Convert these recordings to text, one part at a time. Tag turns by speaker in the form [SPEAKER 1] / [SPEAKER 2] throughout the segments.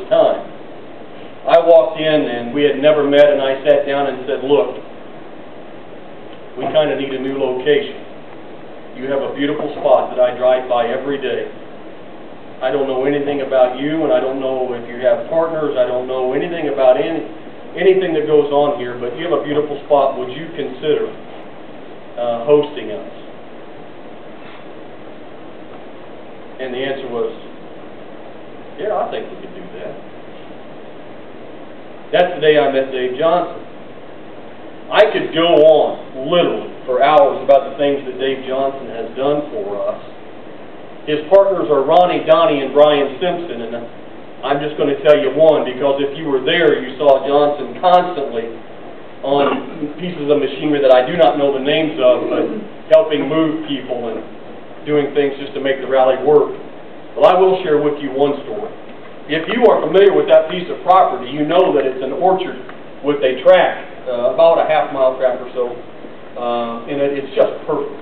[SPEAKER 1] first time. I walked in and we had never met, and I sat down and said, look, we kind of need a new location. You have a beautiful spot that I drive by every day. I don't know anything about you, and I don't know if you have partners. I don't know anything about anything that goes on here, but you have a beautiful spot. Would you consider hosting us? And the answer was, yeah, I think we could do that. That's the day I met Dave Johnson. I could go on, literally, for hours about the things that Dave Johnson has done for us. His partners are Ronnie, Donnie, and Brian Simpson, and I'm just going to tell you one, because if you were there, you saw Johnson constantly on pieces of machinery that I do not know the names of, but helping move people and doing things just to make the rally work. Well, I will share with you one story. If you are familiar with that piece of property, you know that it's an orchard with a track, about a half-mile track or so, and it's just perfect.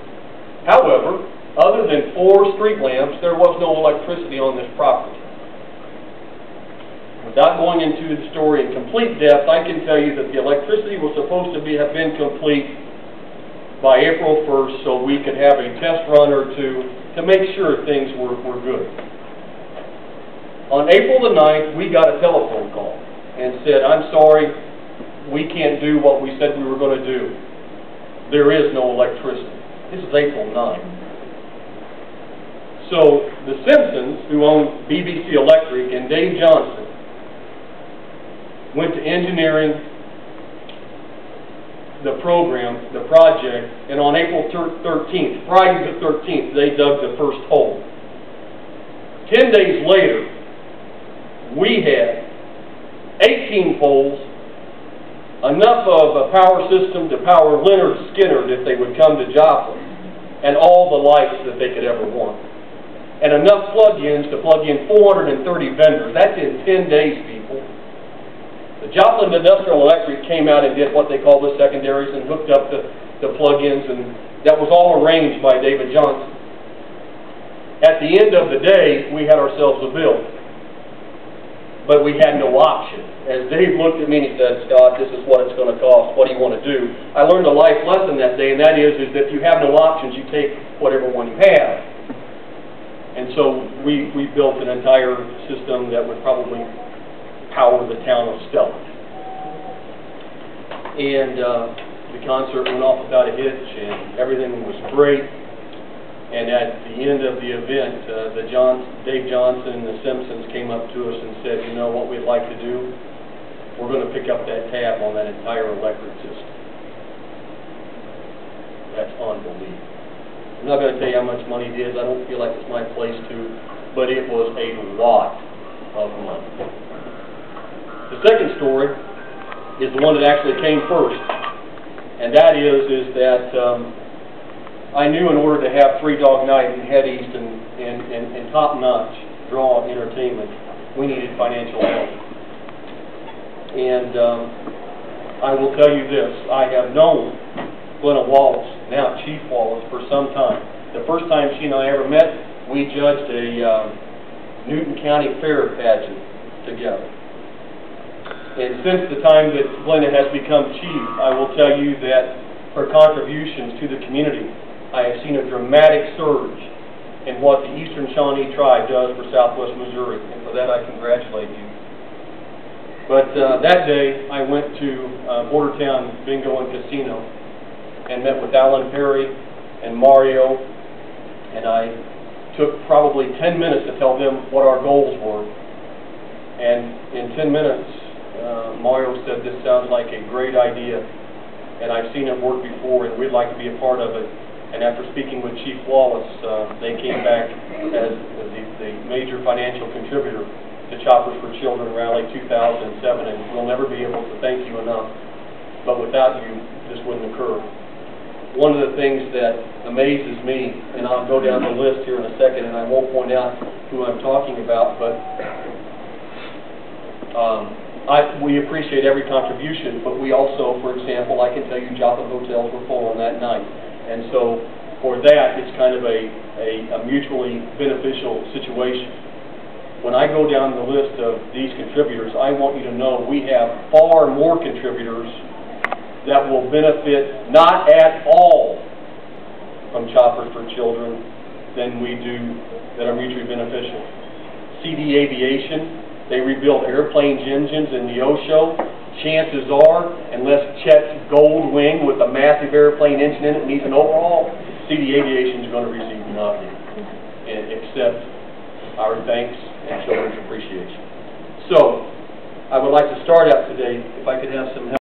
[SPEAKER 1] However, other than 4 street lamps, there was no electricity on this property. Without going into the story in complete depth, I can tell you that the electricity was supposed to have been complete by April 1st so we could have a test run or two to make sure things were good. On April the 9th, we got a telephone call and said, I'm sorry, we can't do what we said we were going to do. There is no electricity. This is April 9th. So the Simpsons, who own BBC Electric, and Dave Johnson went to engineering the program, the project, and on April 13th, Friday the 13th, they dug the first hole. 10 days later, we had 18 poles, enough of a power system to power Leonard Skinner if they would come to Joplin, and all the lights that they could ever want. And enough plug-ins to plug in 430 vendors. That's in 10 days, people. The Joplin Industrial Electric came out and did what they call the secondaries and hooked up the plug-ins, and that was all arranged by David Johnson. At the end of the day, we had ourselves a bill, but we had no option. As Dave looked at me and he said, Scott, this is what it's going to cost. What do you want to do? I learned a life lesson that day, and that is that if you have no options, you take whatever one you have. And so we built an entire system that would probably power the town of Stellar. And the concert went off without a hitch, and everything was great. And at the end of the event, Dave Johnson and the Simpsons came up to us and said, you know what we'd like to do? We're going to pick up that tab on that entire electric system. That's unbelievable. I'm not going to tell you how much money it is. I don't feel like it's my place to, but it was a lot of money. The second story is the one that actually came first, and that is that I knew in order to have Three Dog Night and Head East and top-notch draw entertainment, we needed financial help. And I will tell you this, I have known Glenna Wallace, now Chief Wallace, for some time. The first time she and I ever met, we judged a Newton County Fair pageant together. And since the time that Glenna has become chief, I will tell you that her contributions to the community, I have seen a dramatic surge in what the Eastern Shawnee tribe does for Southwest Missouri, and for that I congratulate you. But that day, I went to Bordertown Bingo and Casino and met with Alan Perry and Mario, and I took probably 10 minutes to tell them what our goals were. And in 10 minutes, Mario said, this sounds like a great idea, and I've seen it work before, and we'd like to be a part of it. And after speaking with Chief Wallace, they came back as the major financial contributor to Choppers for Children Rally 2007, and we'll never be able to thank you enough. But without you, this wouldn't occur. One of the things that amazes me, and I'll go down the list here in a second, and I won't point out who I'm talking about, but we appreciate every contribution, but we also, for example, I can tell you Joplin hotels were full on that night. And so for that, it's kind of a mutually beneficial situation. when I go down the list of these contributors, I want you to know we have far more contributors that will benefit not at all from Choppers for Children than we do that are mutually beneficial. CD Aviation, they rebuild airplane engines in the Ocho. Chances are, unless Chet's Goldwing with a massive airplane engine in it needs an overhaul, CD Aviation is going to receive nothing except our thanks and children's appreciation. So, I would like to start out today, if I could have some help.